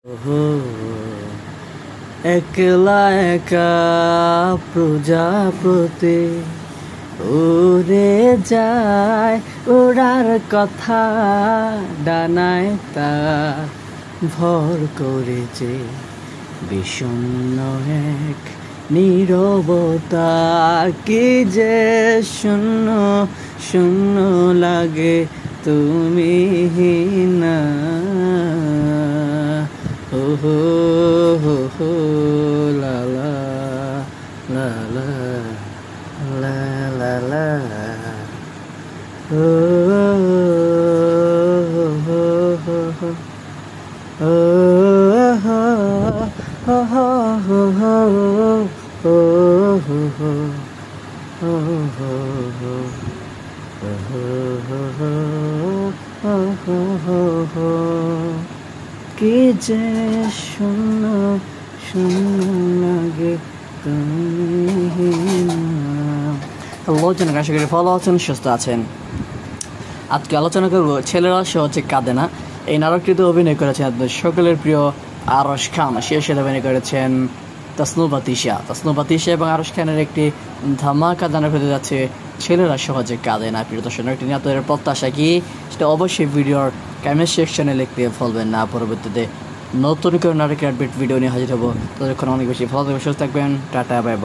ওহো, একলা একা প্রজাপতি উড়ে যায়, ওড়ার কথা ডানায় তার ভর করেছে। বিষণ্ণ এক নীরবতা, কি যে শূন্য শূন্য লাগে তুমি না। হো হো হো হো লা লা লা লা লা লা লা হো হো হো হো হো হো হো হো হো হো। কি যে শূন্য শূন্য লাগে তুমি না। হ্যালো জনক, আশা করি ভালো আছেন, সুস্থ আছেন। আজকে আলোচনা করব ছেলেরা সহজে কাঁদে না। এই নাটকটিতে অভিনয় করেছেন আপনাদের সকলের প্রিয় আরশ খান। সে সাথে অভিনয় করেছেন তাসনুভা তিশা এবং আরশ খানের একটি ধামাকা নাটক হতে যাচ্ছে ছেলেরা সহজে কাঁদে না। প্রিয় দর্শক, নাটকটি নিয়ে আপনাদের প্রত্যাশা কি সেটা অবশ্যই ভিডিওর কমেন্ট সেকশনে লিখতে ভুলবেন না। পরবর্তীতে নতুন করে নাটকের আপডেট ভিডিও নিয়ে হাজির হবো। ততক্ষণ অনেক বেশি ভালো থাকবেন, সুস্থ থাকবেন। Tata, bye bye.